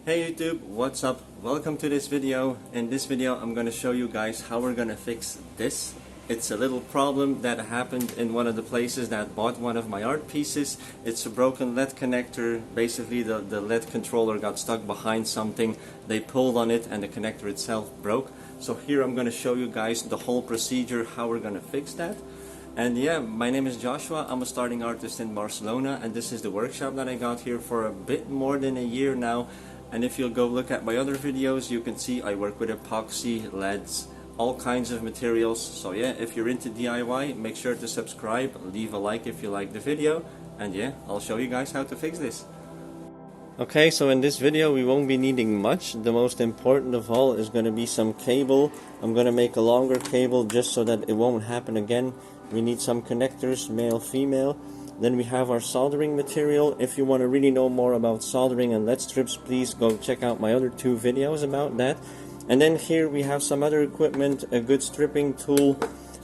Hey YouTube, what's up? Welcome to this video. In this video I'm going to show you guys how we're going to fix this. It's a little problem that happened in one of the places that bought one of my art pieces. It's a broken LED connector. Basically the LED controller got stuck behind something. They pulled on it and the connector itself broke. So here I'm going to show you guys the whole procedure, how we're going to fix that. And yeah, my name is Joshua. I'm a starting artist in Barcelona, and this is the workshop that I got here for a bit more than a year now. And if you'll go look at my other videos, you can see I work with epoxy, LEDs, all kinds of materials. So yeah, if you're into DIY, make sure to subscribe, leave a like if you like the video, and yeah, I'll show you guys how to fix this. Okay, so in this video we won't be needing much. The most important of all is going to be some cable. I'm going to make a longer cable just so that it won't happen again. We need some connectors, male, female. Then we have our soldering material. If you want to really know more about soldering and LED strips, please go check out my other two videos about that. And then here we have some other equipment, a good stripping tool.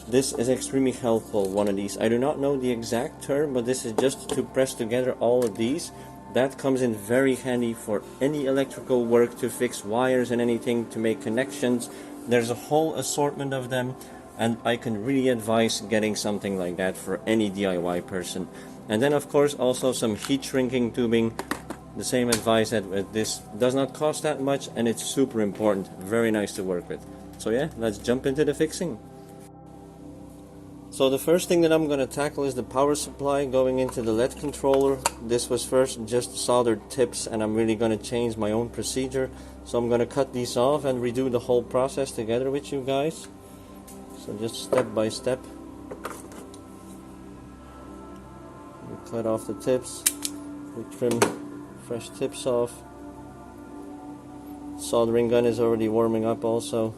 This is extremely helpful, one of these. I do not know the exact term, but this is just to press together all of these. That comes in very handy for any electrical work, to fix wires and anything, to make connections. There's a whole assortment of them. And I can really advise getting something like that for any DIY person. And then of course also some heat shrinking tubing. The same advice that with this does not cost that much, and it's super important. Very nice to work with. So yeah, let's jump into the fixing. So the first thing that I'm going to tackle is the power supply going into the LED controller. This was first just soldered tips, and I'm really going to change my own procedure. So I'm going to cut these off and redo the whole process together with you guys. So just step by step, we cut off the tips, we trim fresh tips off. Soldering gun is already warming up also.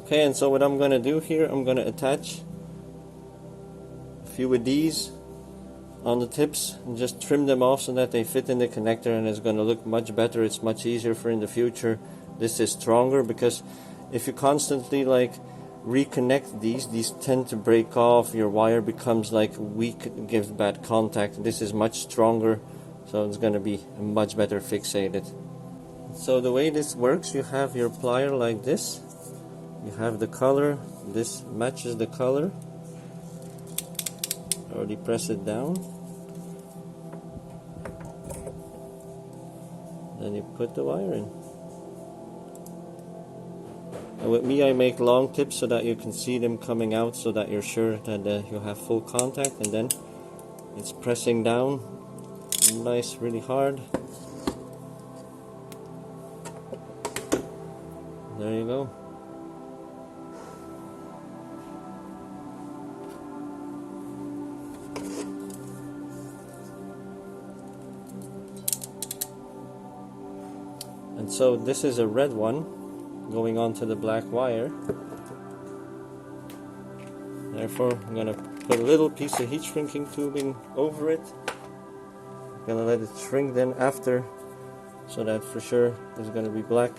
Okay, and so what I'm going to do here, I'm going to attach a few of these on the tips and just trim them off so that they fit in the connector, and it's going to look much better. It's much easier for in the future. This is stronger because if you constantly like reconnect these tend to break off. Your wire becomes like weak, gives bad contact. This is much stronger, so it's going to be much better fixated. So the way this works, you have your plier like this. You have the color, this matches the color. Already press it down. Then you put the wire in. And with me, I make long tips so that you can see them coming out, so that you're sure that you have full contact. And then it's pressing down nice, really hard. There you go. And so this is a red one going onto the black wire. Therefore I'm going to put a little piece of heat shrinking tubing over it. I'm going to let it shrink then after, so that for sure it's going to be black.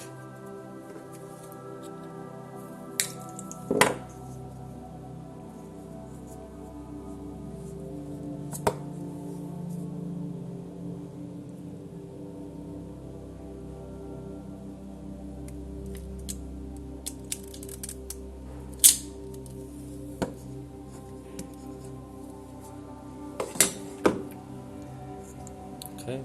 Okay.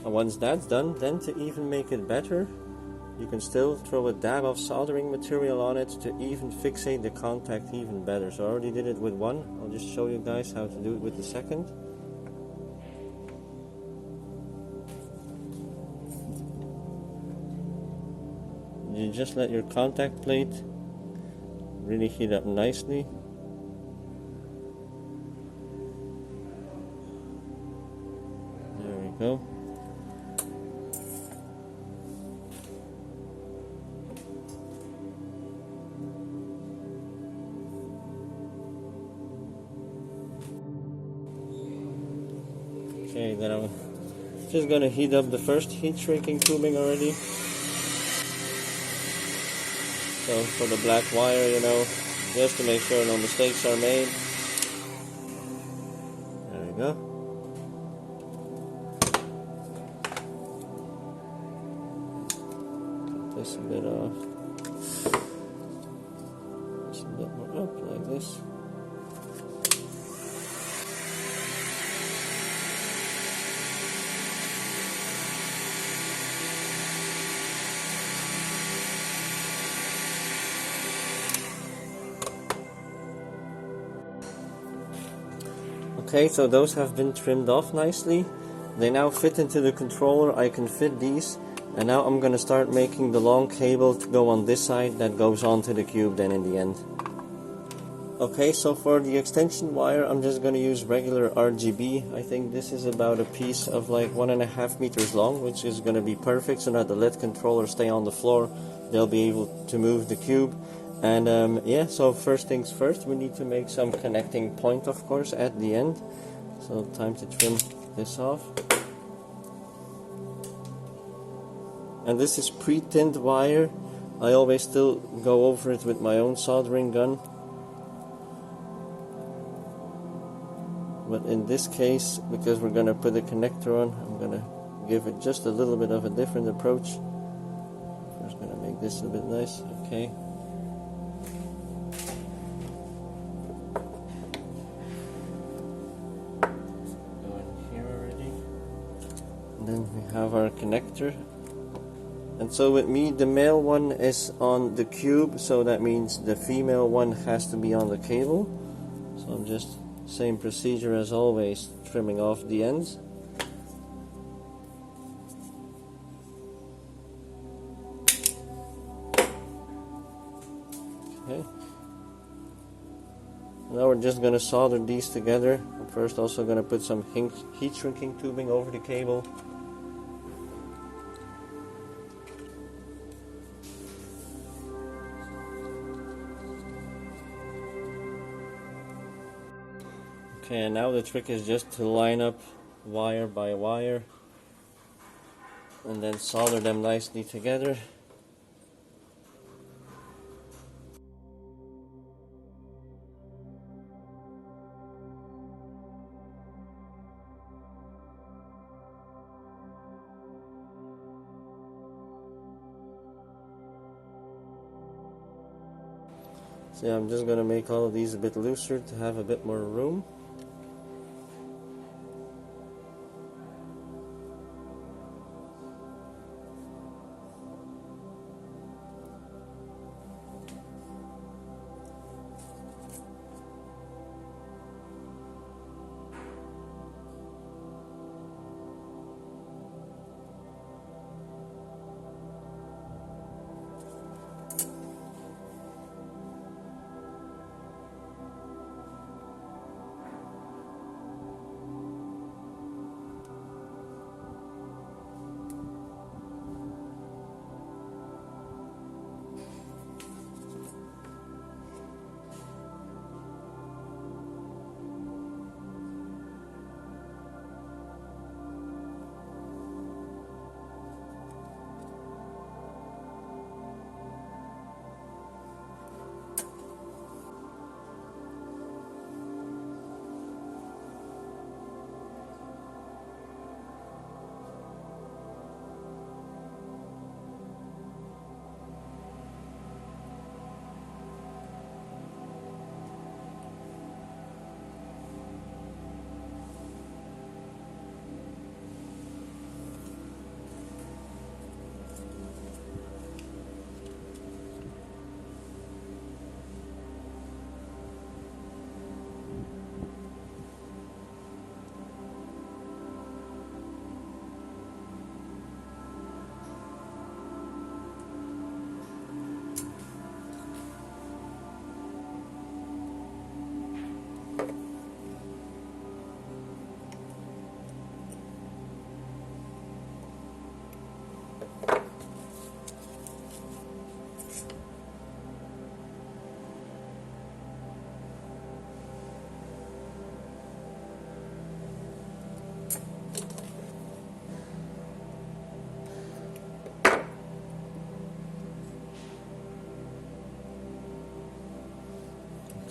And once that's done, then to even make it better, you can still throw a dab of soldering material on it to even fixate the contact even better. So I already did it with one. I'll just show you guys how to do it with the second. You just let your contact plate really heat up nicely. Go. Okay, then I'm just gonna heat up the first heat shrinking tubing already. So for the black wire, you know, just to make sure no mistakes are made. There we go. Cut this a bit off. Just a bit more up like this. Okay, so those have been trimmed off nicely. They now fit into the controller. I can fit these. And now I'm going to start making the long cable to go on this side that goes onto the cube then in the end. Okay, so for the extension wire, I'm just going to use regular RGB. I think this is about a piece of like 1.5 meters long, which is going to be perfect so that the LED controllers stay on the floor. They'll be able to move the cube. And yeah, so first things first, we need to make some connecting point, of course, at the end. So time to trim this off. And this is pre-tinned wire. I always still go over it with my own soldering gun. But in this case, because we're going to put a connector on, I'm going to give it just a little bit of a different approach. First going to make this a bit nice. Okay. Then we have our connector, and so with me the male one is on the cube, so that means the female one has to be on the cable. So I'm just same procedure as always, trimming off the ends. Okay. Now we're just going to solder these together. I'm first also going to put some heat shrinking tubing over the cable. Okay, and now the trick is just to line up wire by wire and then solder them nicely together. So yeah, I'm just going to make all of these a bit looser to have a bit more room.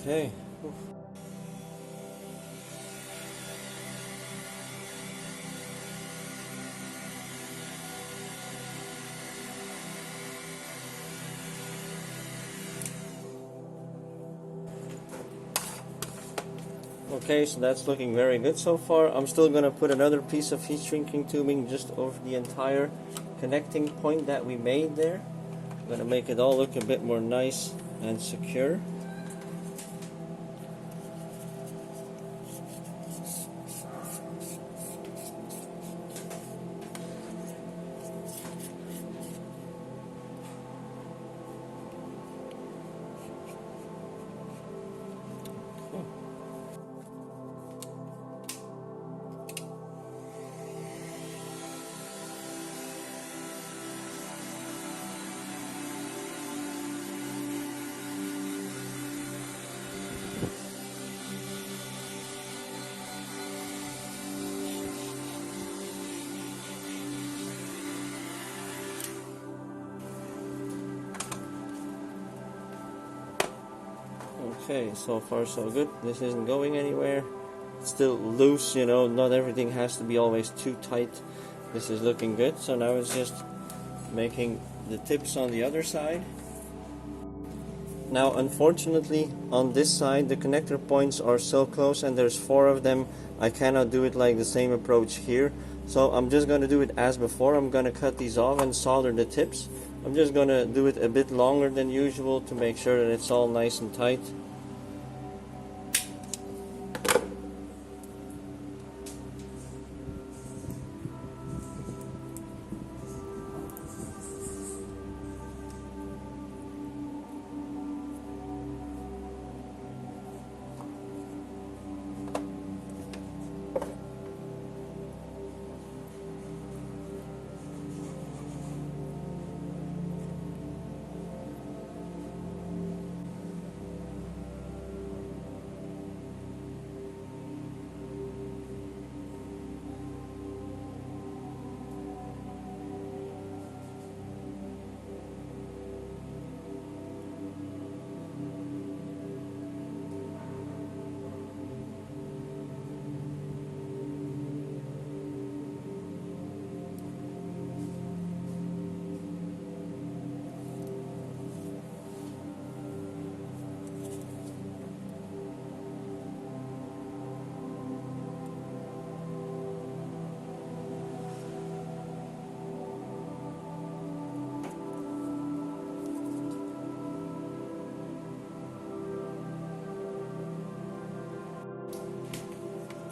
Okay. Okay, so that's looking very good so far. I'm still going to put another piece of heat shrinking tubing just over the entire connecting point that we made there. I'm going to make it all look a bit more nice and secure. Okay, so far so good. This isn't going anywhere. It's still loose, you know, not everything has to be always too tight. This is looking good. So now it's just making the tips on the other side. Now unfortunately on this side the connector points are so close and there's 4 of them. I cannot do it like the same approach here. So I'm just going to do it as before. I'm going to cut these off and solder the tips. I'm just going to do it a bit longer than usual to make sure that it's all nice and tight.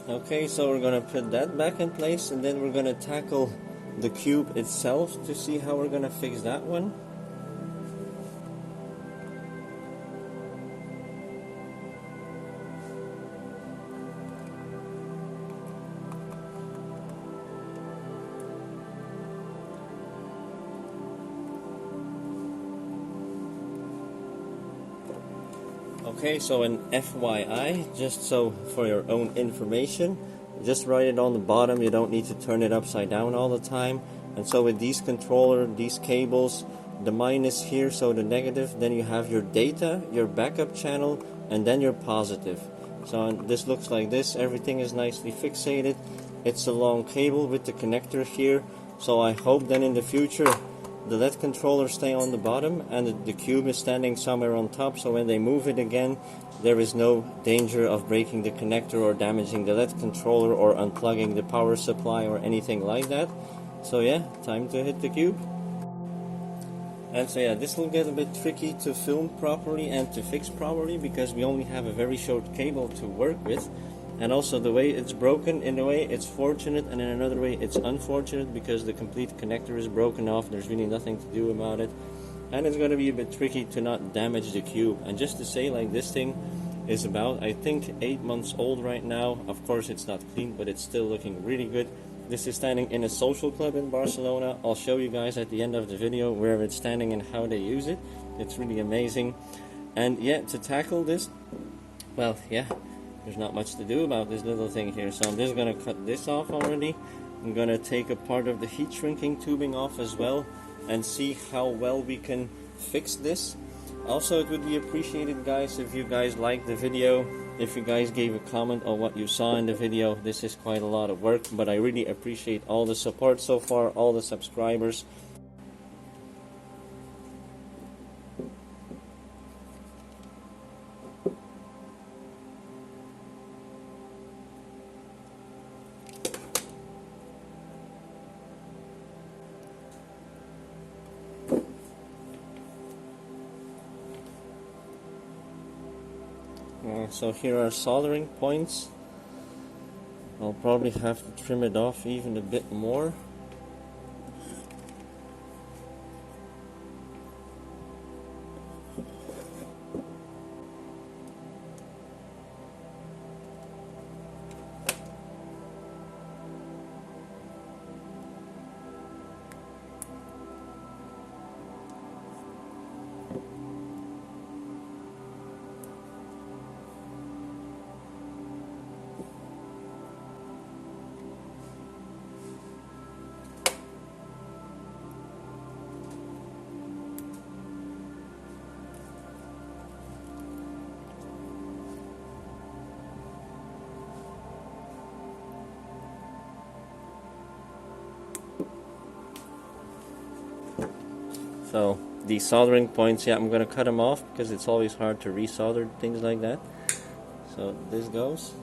Okay, so we're gonna put that back in place and then we're gonna tackle the cube itself to see how we're gonna fix that one. Okay, so an FYI, just so for your own information, just write it on the bottom. You don't need to turn it upside down all the time. And so with these these cables, the minus here, so the negative, then you have your data, your backup channel, and then your positive. So this looks like this. Everything is nicely fixated. It's a long cable with the connector here. So I hope then in the future the LED controllers stay on the bottom and the cube is standing somewhere on top, so when they move it again there is no danger of breaking the connector or damaging the LED controller or unplugging the power supply or anything like that. So yeah, time to hit the cube. And so yeah, this will get a bit tricky to film properly and to fix properly because we only have a very short cable to work with. And also the way it's broken, in a way it's fortunate and in another way it's unfortunate because the complete connector is broken off. There's really nothing to do about it. And it's going to be a bit tricky to not damage the cube. And just to say, like, this thing is about, I think, 8 months old right now. Of course it's not clean, but it's still looking really good. This is standing in a social club in Barcelona. I'll show you guys at the end of the video where it's standing and how they use it. It's really amazing. And yeah, to tackle this, well, yeah, there's not much to do about this little thing here. So I'm just going to cut this off already. I'm going to take a part of the heat shrinking tubing off as well and see how well we can fix this. Also, it would be appreciated, guys, if you guys liked the video, if you guys gave a comment on what you saw in the video. This is quite a lot of work, but I really appreciate all the support so far, all the subscribers. So here are soldering points. I'll probably have to trim it off even a bit more. So these soldering points, yeah, I'm going to cut them off because it's always hard to resolder things like that. So this goes.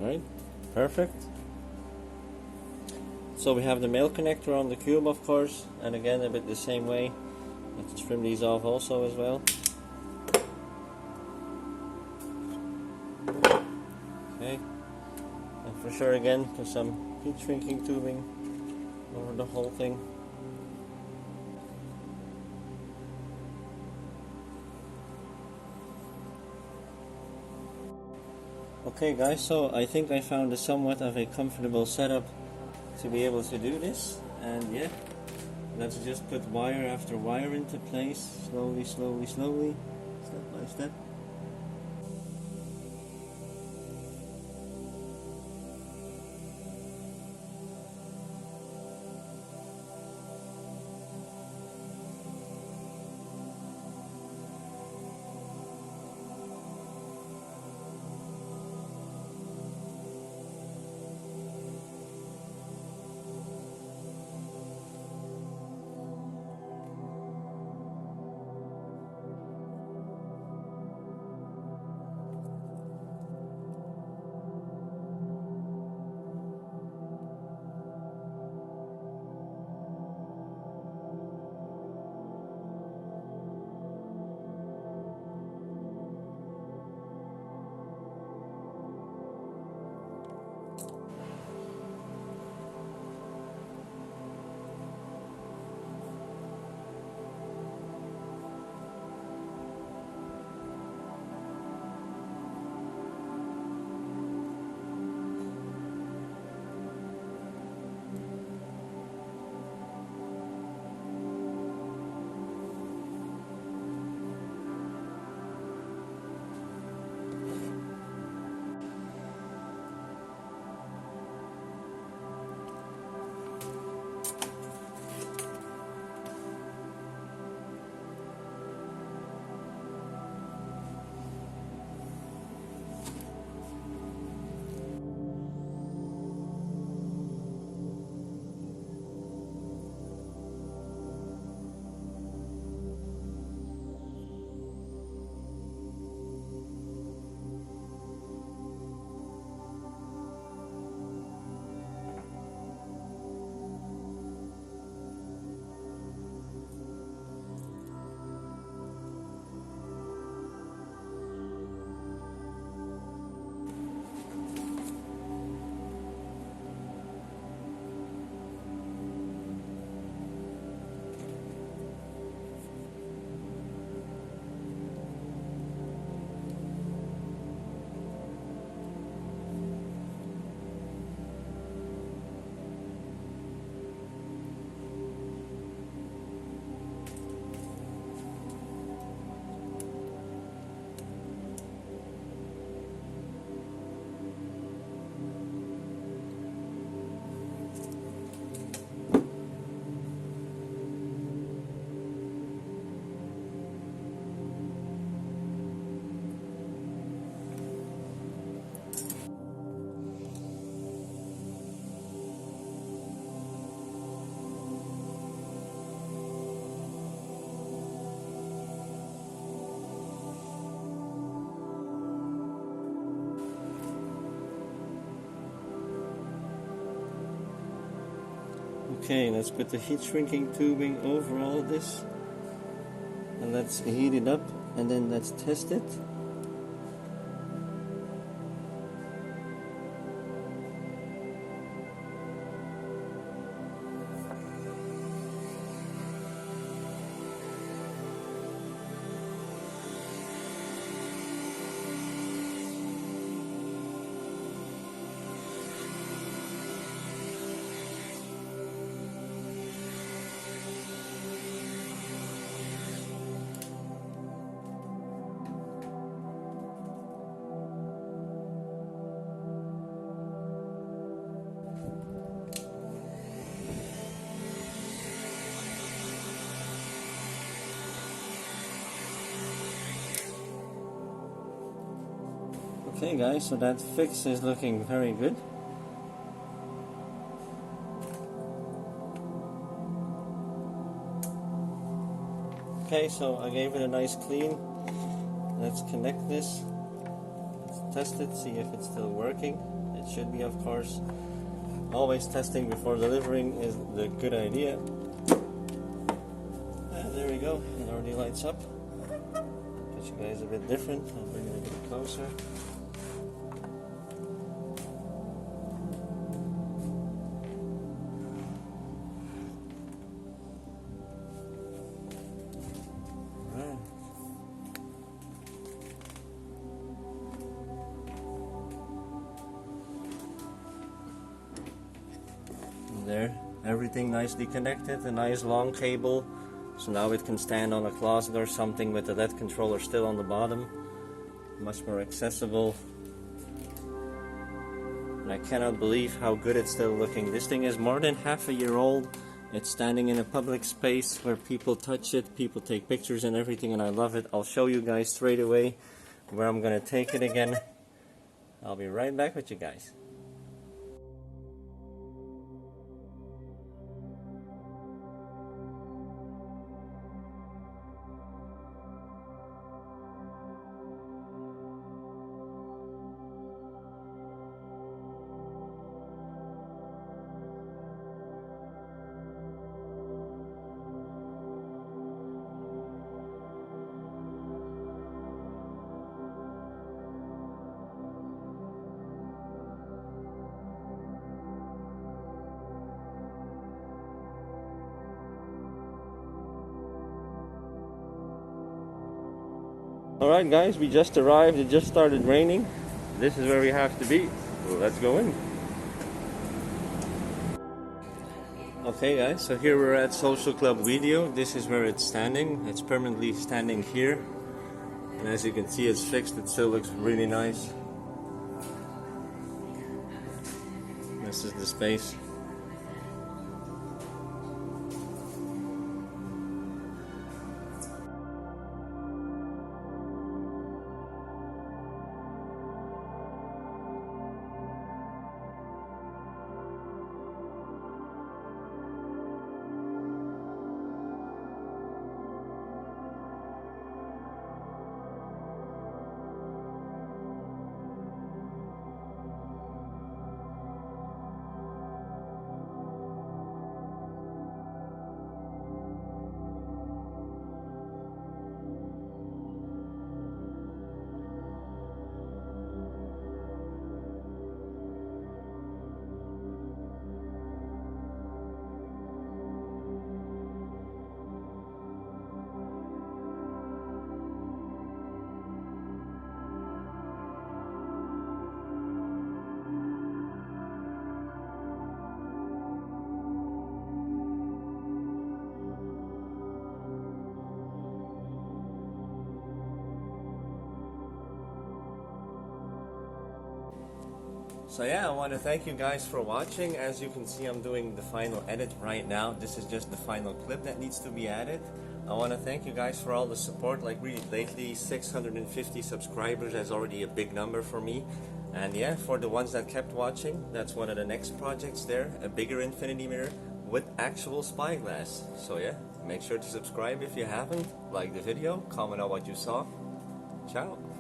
Alright, perfect. So we have the male connector on the cube, of course, and again a bit the same way. Let's trim these off also as well. Okay, and for sure again put some heat shrinking tubing over the whole thing. Okay guys, so I think I found a somewhat of a comfortable setup to be able to do this, and yeah, let's just put wire after wire into place, slowly, slowly, slowly, step by step. Okay, let's put the heat shrinking tubing over all of this and let's heat it up and then let's test it. Okay guys, so that fix is looking very good. Okay, so I gave it a nice clean. Let's connect this. Let's test it, see if it's still working. It should be, of course. Always testing before delivering is the good idea. And there we go, it already lights up. Get you guys a bit different. I'll bring it a bit closer. There, everything nicely connected, a nice long cable, so now it can stand on a closet or something with the LED controller still on the bottom, much more accessible. And I cannot believe how good it's still looking. This thing is more than half a year old. It's standing in a public space where people touch it, people take pictures and everything, and I love it. I'll show you guys straight away where I'm gonna take it again. I'll be right back with you guys. Alright guys, we just arrived, it just started raining. This is where we have to be. Well, let's go in. Okay guys, so here we're at Social Club Video. This is where it's standing. It's permanently standing here. And as you can see, it's fixed. It still looks really nice. This is the space. So yeah, I want to thank you guys for watching. As you can see, I'm doing the final edit right now. This is just the final clip that needs to be added. I want to thank you guys for all the support. Like really lately, 650 subscribers is already a big number for me. And yeah, for the ones that kept watching, that's one of the next projects there, a bigger infinity mirror with actual spyglass. So yeah, make sure to subscribe if you haven't, like the video, comment on what you saw. Ciao.